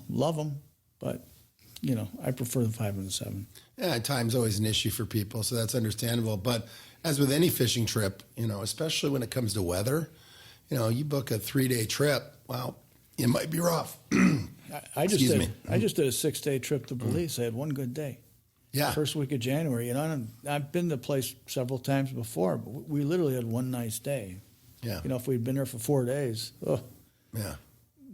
Speaker 3: love them, but I prefer the 5 and the 7.
Speaker 2: Yeah, time's always an issue for people, so that's understandable. But as with any fishing trip, especially when it comes to weather, you book a 3-day trip, well, it might be rough.
Speaker 3: I just did a 6-day trip to Belize. I had one good day. Yeah. First week of January. I've been to the place several times before, but we literally had one nice day. Yeah. If we'd been there for 4 days,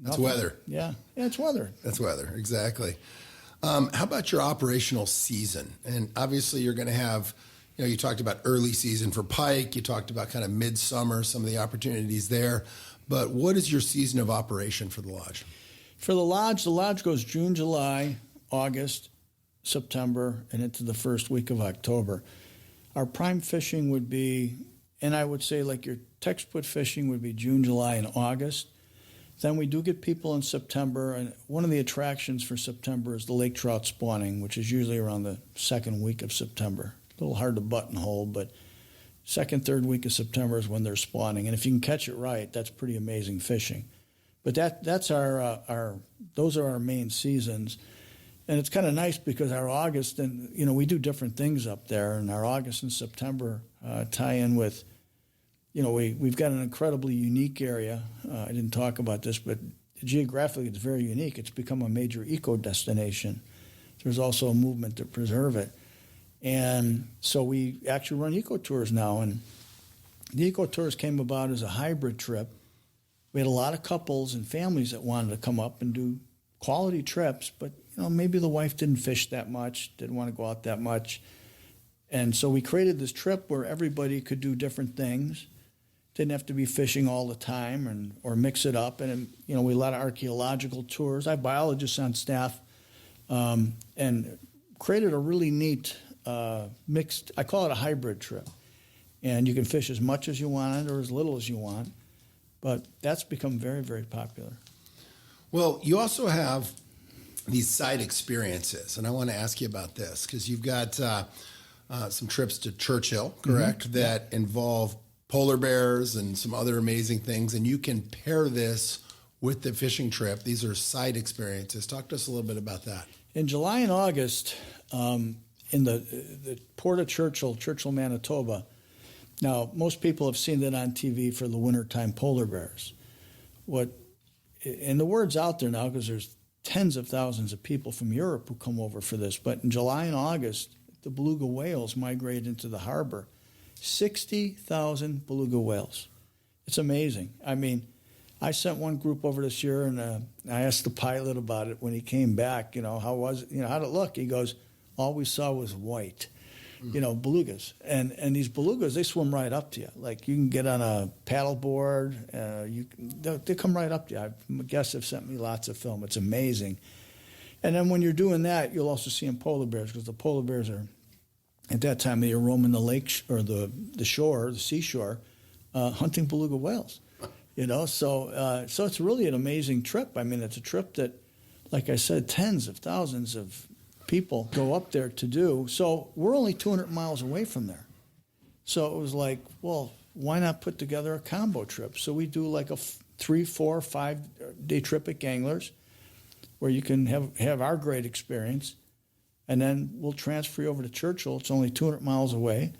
Speaker 2: That's weather.
Speaker 3: Yeah, it's weather.
Speaker 2: That's weather, exactly. How about your operational season? And obviously you're going to have, you talked about early season for pike. You talked about kind of midsummer, some of the opportunities there. But what is your season of operation for the lodge?
Speaker 3: For the lodge goes June, July, August, September, and into the first week of October. Our prime fishing would be, and I would say like your textbook fishing would be June, July, and August. Then we do get people in September, and one of the attractions for September is the lake trout spawning, which is usually around the second week of September. A little hard to buttonhole, but second, third week of September is when they're spawning, and if you can catch it right, that's pretty amazing fishing. But that's those are our main seasons, and it's kind of nice because our August and we do different things up there, and our August and September tie in with. We've got an incredibly unique area. I didn't talk about this, but geographically it's very unique. It's become a major eco destination. There's also a movement to preserve it. And so we actually run eco tours now. And the eco tours came about as a hybrid trip. We had a lot of couples and families that wanted to come up and do quality trips, but maybe the wife didn't fish that much, didn't want to go out that much. And so we created this trip where everybody could do different things. Didn't have to be fishing all the time or mix it up. And, we had a lot of archaeological tours. I have biologists on staff and created a really neat mixed, I call it a hybrid trip. And you can fish as much as you want or as little as you want. But that's become very, very popular.
Speaker 2: Well, you also have these side experiences. And I want to ask you about this because you've got some trips to Churchill, correct, mm-hmm. that involve polar bears and some other amazing things, and you can pair this with the fishing trip. These are side experiences. Talk to us a little bit about that.
Speaker 3: In July and August, in the port of Churchill, Manitoba, now most people have seen it on TV for the wintertime polar bears. And the word's out there now because there's tens of thousands of people from Europe who come over for this, but in July and August, the beluga whales migrate into the harbor. 60,000 beluga whales. It's amazing. I mean, I sent one group over this year, and I asked the pilot about it when he came back. How was it? How'd it look? He goes, all we saw was white, belugas. And these belugas, they swim right up to you. Like you can get on a paddle board. They come right up to you. I guess they've sent me lots of film. It's amazing. And then when you're doing that, you'll also see polar bears because the polar bears are. At that time, they were roaming the lake or the shore, the seashore, hunting beluga whales. So it's really an amazing trip. I mean, it's a trip that, like I said, tens of thousands of people go up there to do. So we're only 200 miles away from there. So it was like, well, why not put together a combo trip? So we do like a 3, 4, 5-day trip at Gangler's where you can have our great experience. And then we'll transfer you over to Churchill. It's only 200 miles away.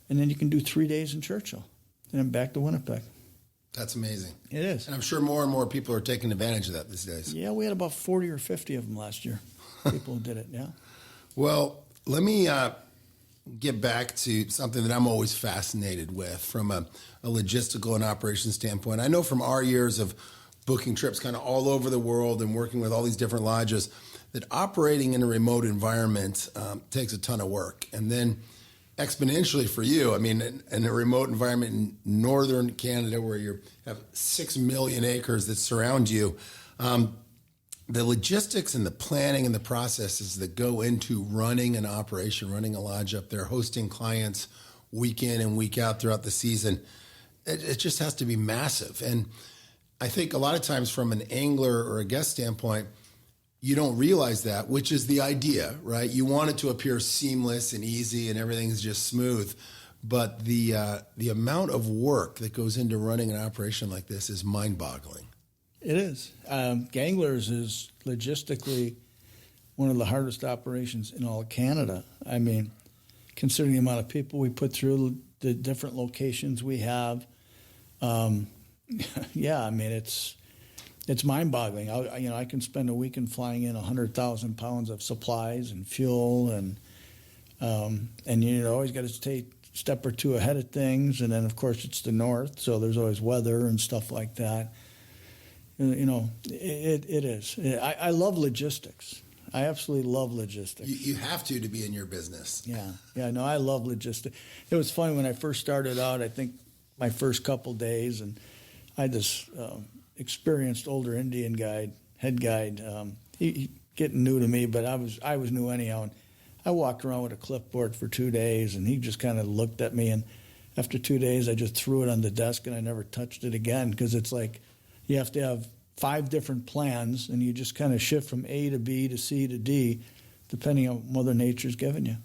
Speaker 3: And then you can do 3 days in Churchill and then back to Winnipeg.
Speaker 2: That's amazing.
Speaker 3: It is.
Speaker 2: And I'm sure more and more people are taking advantage of that these days.
Speaker 3: Yeah, we had about 40 or 50 of them last year, people who did it, yeah.
Speaker 2: Well, let me get back to something that I'm always fascinated with from a logistical and operations standpoint. I know from our years of booking trips kind of all over the world and working with all these different lodges that operating in a remote environment takes a ton of work. And then exponentially for you, I mean, in a remote environment in northern Canada where you have 6 million acres that surround you, the logistics and the planning and the processes that go into running an operation, running a lodge up there, hosting clients week in and week out throughout the season, it just has to be massive. And I think a lot of times from an angler or a guest standpoint, you don't realize that, which is the idea, right? You want it to appear seamless and easy and everything's just smooth. But the amount of work that goes into running an operation like this is mind-boggling.
Speaker 3: It is. Gangler's is logistically one of the hardest operations in all of Canada. I mean, considering the amount of people we put through, the different locations we have, yeah, I mean, it's mind-boggling. I can spend a weekend flying in 100,000 pounds of supplies and fuel, and always got to stay a step or two ahead of things. And then, of course, it's the north, so there's always weather and stuff like that. It is. I love logistics. I absolutely love logistics.
Speaker 2: You have to be in your business.
Speaker 3: Yeah. No, I love logistics. It was funny when I first started out. I think my first couple days, and I had this experienced older Indian guide, head guide. He getting new to me, but I was new anyhow. And I walked around with a clipboard for 2 days, and he just kind of looked at me. And after 2 days, I just threw it on the desk, and I never touched it again, because it's like you have to have 5 different plans, and you just kind of shift from A to B to C to D, depending on what Mother Nature's given you.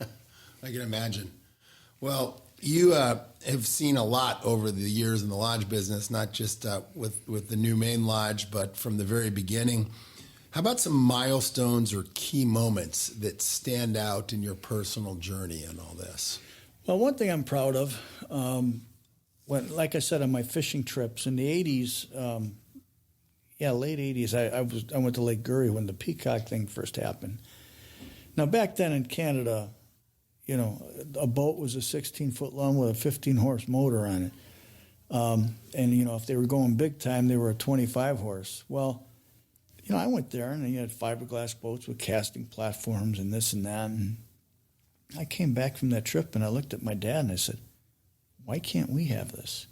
Speaker 2: I can imagine. Well, you have seen a lot over the years in the lodge business, not just with the new main lodge, but from the very beginning. How about some milestones or key moments that stand out in your personal journey in all this?
Speaker 3: Well, one thing I'm proud of, like I said, on my fishing trips in the 80s, late 80s, I went to Lake Gurry when the peacock thing first happened. Now, back then in Canada, a boat was a 16-foot long with a 15-horse motor on it. And, if they were going big time, they were a 25-horse. Well, I went there, and you had fiberglass boats with casting platforms and this and that. And I came back from that trip, and I looked at my dad, and I said, why can't we have this?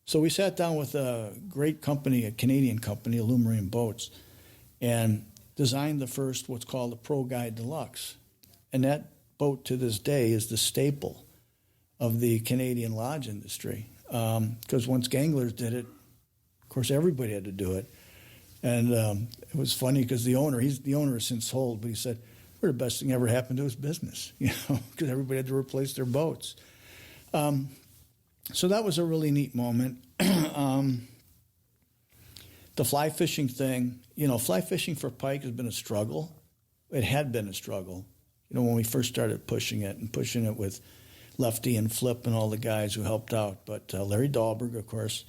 Speaker 3: So we sat down with a great company, a Canadian company, Alumarine Boats, and designed the first what's called a Pro Guide Deluxe. And that boat to this day is the staple of the Canadian lodge industry. Because once Ganglers did it, of course, everybody had to do it. And it was funny because the owner has since sold, but he said, we're the best thing ever happened to his business, because everybody had to replace their boats. So that was a really neat moment. The fly fishing thing, fly fishing for pike has been a struggle. It had been a struggle, when we first started pushing it with Lefty and Flip and all the guys who helped out. But Larry Dahlberg, of course.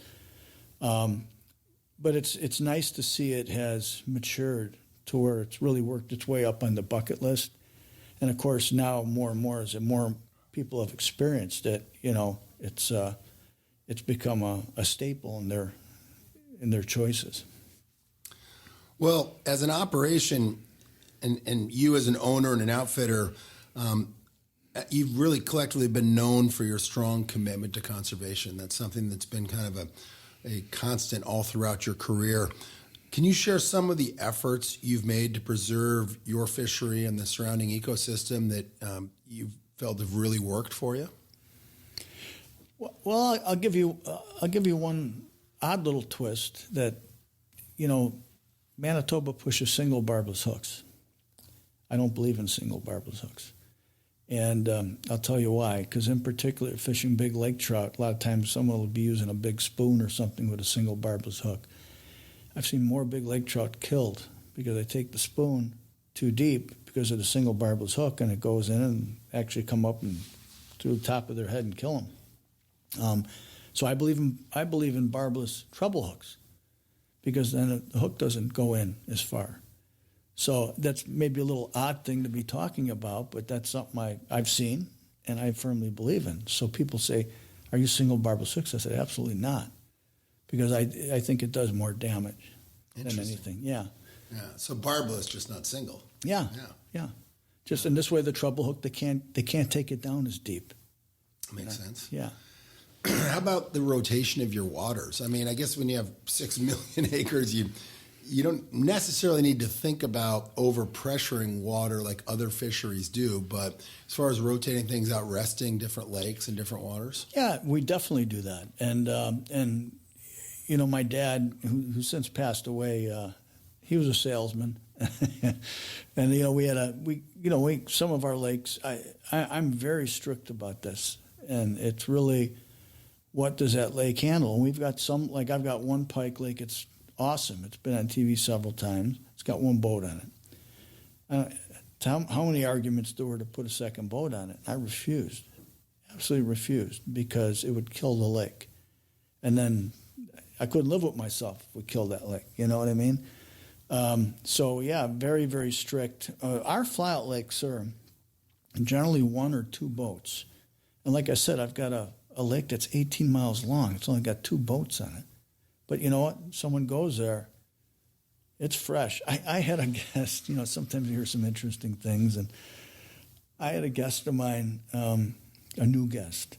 Speaker 3: But it's nice to see it has matured to where it's really worked its way up on the bucket list. And, of course, now more and more as more people have experienced it, it's become a staple in their choices.
Speaker 2: Well, as an operation and you as an owner and an outfitter, you've really collectively been known for your strong commitment to conservation. That's something that's been kind of a constant all throughout your career. Can you share some of the efforts you've made to preserve your fishery and the surrounding ecosystem that you've felt have really worked for you?
Speaker 3: Well, I'll give you one odd little twist that, Manitoba pushes single barbless hooks. I don't believe in single barbless hooks. And I'll tell you why. Because in particular, fishing big lake trout, a lot of times someone will be using a big spoon or something with a single barbless hook. I've seen more big lake trout killed because they take the spoon too deep because of the single barbless hook, and it goes in and actually come up and through the top of their head and kill them. So I believe in barbless treble hooks because then the hook doesn't go in as far. So that's maybe a little odd thing to be talking about, but that's something I've seen and I firmly believe in. So people say, are you single barbless hooks? I said, absolutely not, because I think it does more damage than anything. Yeah.
Speaker 2: Yeah. So barbless, just not single.
Speaker 3: Yeah. Just in this way, the treble hook, they can't take it down as deep.
Speaker 2: Makes sense.
Speaker 3: Yeah.
Speaker 2: How about the rotation of your waters? I mean, I guess when you have 6 million acres, you don't necessarily need to think about overpressuring water like other fisheries do, but as far as rotating things out, resting different lakes and different waters?
Speaker 3: Yeah, we definitely do that. And my dad, who since passed away, he was a salesman. And, we had some of our lakes, I'm very strict about this. And it's really, what does that lake handle? And we've got some, like I've got one pike lake, it's awesome. It's been on TV several times. It's got one boat on it. How many arguments there were to put a second boat on it? I refused, absolutely refused, because it would kill the lake. And then I couldn't live with myself if we killed that lake. You know what I mean? So, yeah, very, very strict. Our flyout lakes are generally 1 or 2 boats. And like I said, I've got a lake that's 18 miles long. It's only got 2 boats on it. But you know what? Someone goes there, it's fresh. I had a guest, sometimes you hear some interesting things, and I had a guest of mine, a new guest,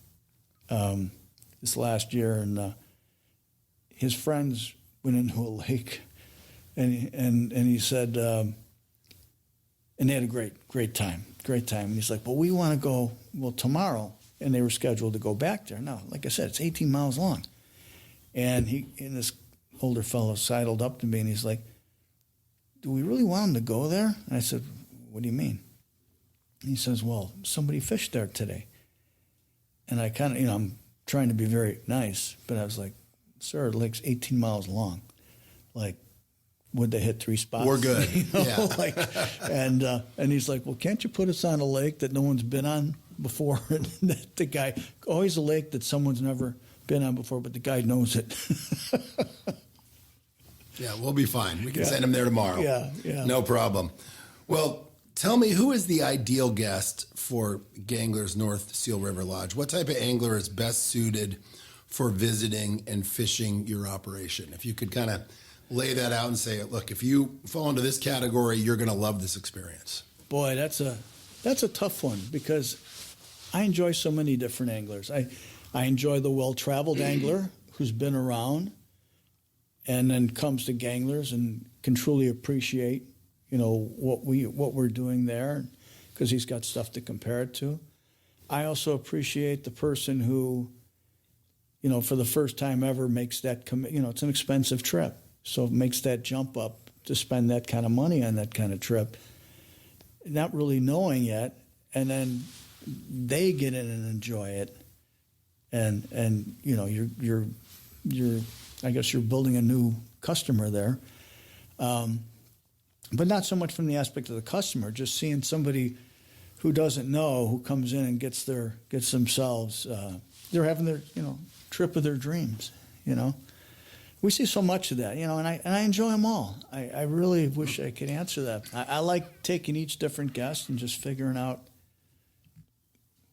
Speaker 3: this last year, and his friends went into a lake, and he said, and they had a great time. And he's like, well, we want to go, tomorrow, and they were scheduled to go back there. Now, like I said, it's 18 miles long. And this older fellow sidled up to me, and he's like, do we really want him to go there? And I said, what do you mean? And he says, well, somebody fished there today. And I kind of, I'm trying to be very nice, but I was like, sir, the lake's 18 miles long. Like, would they hit 3 spots?
Speaker 2: We're good. Yeah.
Speaker 3: And he's like, well, can't you put us on a lake that no one's been on before? And the guy, always a lake that someone's never been on before, but the guy knows it.
Speaker 2: Yeah, we'll be fine. We can send him there tomorrow.
Speaker 3: Yeah.
Speaker 2: No problem. Well, tell me, who is the ideal guest for Gangler's North Seal River Lodge? What type of angler is best suited for visiting and fishing your operation? If you could kind of lay that out and say, look, if you fall into this category, you're going to love this experience.
Speaker 3: Boy, that's a tough one, because I enjoy so many different anglers. I enjoy the well-traveled angler who's been around and then comes to Ganglers and can truly appreciate, what we're doing there, because he's got stuff to compare it to. I also appreciate the person who, for the first time ever makes that it's an expensive trip, so makes that jump up to spend that kind of money on that kind of trip, not really knowing yet, and then they get in and enjoy it. And you're I guess you're building a new customer there, but not so much from the aspect of the customer, just seeing somebody who doesn't know, who comes in and gets themselves, they're having their trip of their dreams. We see so much of that, and I enjoy them all. I really wish I could answer that. I like taking each different guest and just figuring out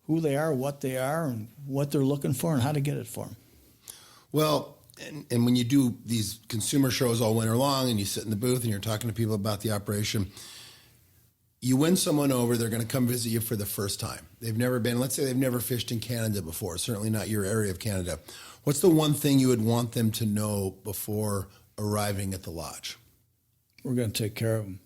Speaker 3: who they are, and what they're looking for, and how to get it for them.
Speaker 2: Well, and when you do these consumer shows all winter long and you sit in the booth and you're talking to people about the operation, you win someone over, they're going to come visit you for the first time. They've never been, let's say they've never fished in Canada before, certainly not your area of Canada. What's the one thing you would want them to know before arriving at the lodge?
Speaker 3: We're going to take care of them.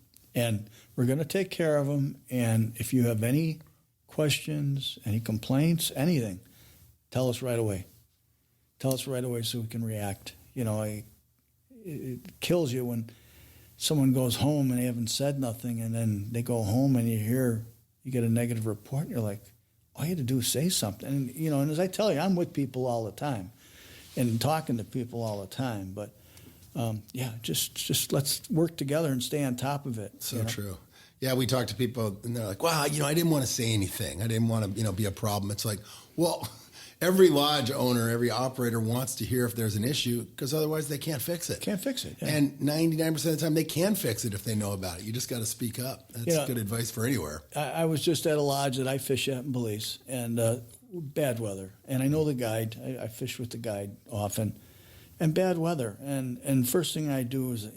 Speaker 3: And if you have any questions, any complaints, anything, tell us right away. Tell us right away so we can react. It kills you when someone goes home and they haven't said nothing, and then they go home and you get a negative report, and you're like, all you had to do is say something. And, and as I tell you, I'm with people all the time and talking to people all the time. But, just let's work together and stay on top of it.
Speaker 2: So true. Yeah, we talk to people, and they're like, well, I didn't want to say anything. I didn't want to, be a problem. It's like, well, every lodge owner, every operator wants to hear if there's an issue, because otherwise they can't fix it.
Speaker 3: Can't fix it. Yeah.
Speaker 2: And 99% of the time they can fix it if they know about it. You just got to speak up. That's good advice for anywhere.
Speaker 3: I was just at a lodge that I fish at in Belize, and bad weather. And I know the guide. I fish with the guide often. And bad weather. And first thing I do is,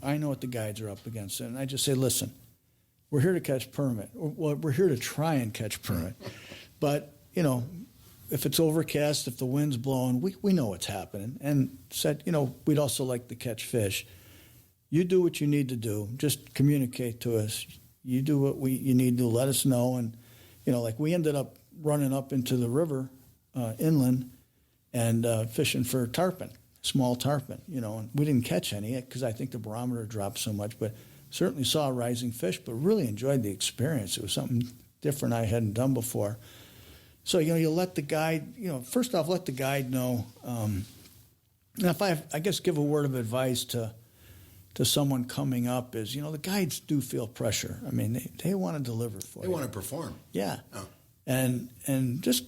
Speaker 3: I know what the guides are up against. And I just say, listen, we're here to catch permit. Well, we're here to try and catch permit. But, if it's overcast, if the wind's blowing, we know what's happening. And said, we'd also like to catch fish. You do what you need to do. Just communicate to us. You do what you need to. Let us know. And, we ended up running up into the river inland and fishing for tarpon, small tarpon, and we didn't catch any because I think the barometer dropped so much, but certainly saw rising fish, but really enjoyed the experience. It was something different I hadn't done before. So, you let the guide, first off, let the guide know. And if I guess give a word of advice to someone coming up is, the guides do feel pressure. I mean, they want to deliver for you.
Speaker 2: They want to perform.
Speaker 3: Yeah.
Speaker 2: Oh.
Speaker 3: And just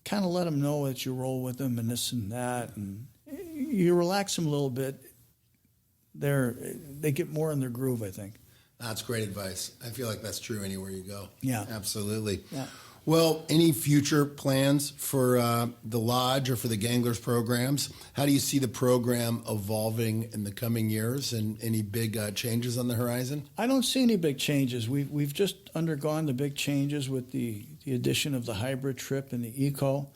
Speaker 3: kind of let them know that you roll with them and this and that. And you relax them a little bit. They get more in their groove, I think.
Speaker 2: That's great advice. I feel like that's true anywhere you go.
Speaker 3: Yeah.
Speaker 2: Absolutely.
Speaker 3: Yeah.
Speaker 2: Well, any future plans for the Lodge or for the Ganglers programs? How do you see the program evolving in the coming years, and any big changes on the horizon?
Speaker 3: I don't see any big changes. We've just undergone the big changes with the addition of the hybrid trip and the eco.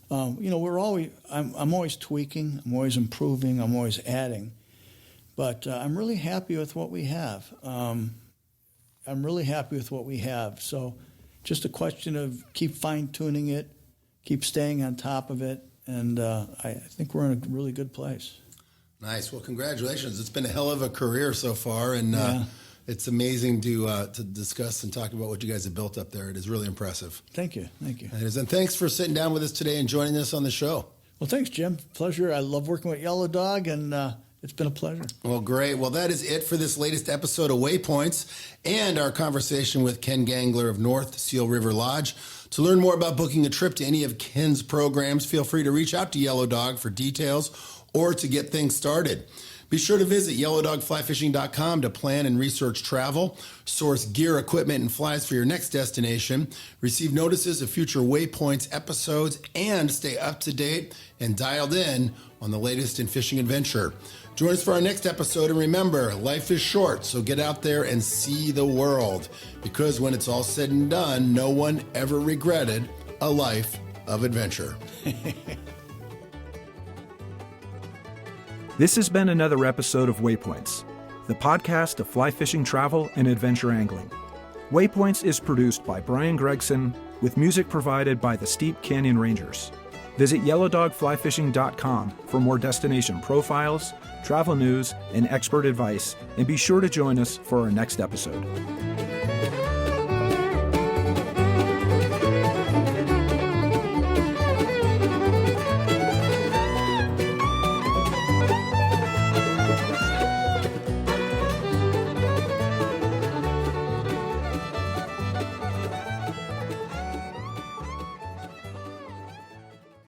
Speaker 3: I'm always tweaking, I'm always improving, I'm always adding. But I'm really happy with what we have. So just a question of keep fine-tuning it, keep staying on top of it, and I think we're in a really good place.
Speaker 2: Nice. Well, congratulations. It's been a hell of a career so far, and it's amazing to discuss and talk about what you guys have built up there. It is really impressive.
Speaker 3: Thank you.
Speaker 2: It is. And thanks for sitting down with us today and joining us on the show.
Speaker 3: Well, thanks, Jim. Pleasure. I love working with Yellow Dog, and it's been a pleasure.
Speaker 2: Well, great. Well, that is it for this latest episode of Waypoints and our conversation with Ken Gangler of North Seal River Lodge. To learn more about booking a trip to any of Ken's programs, feel free to reach out to Yellow Dog for details or to get things started. Be sure to visit yellowdogflyfishing.com to plan and research travel, source gear, equipment, and flies for your next destination, receive notices of future Waypoints episodes, and stay up to date and dialed in on the latest in fishing adventure. Join us for our next episode, and remember, life is short, so get out there and see the world, because when it's all said and done, no one ever regretted a life of adventure.
Speaker 1: This has been another episode of Waypoints, the podcast of fly fishing travel and adventure angling. Waypoints is produced by Brian Gregson, with music provided by the Steep Canyon Rangers. Visit yellowdogflyfishing.com for more destination profiles, travel news, and expert advice, and be sure to join us for our next episode.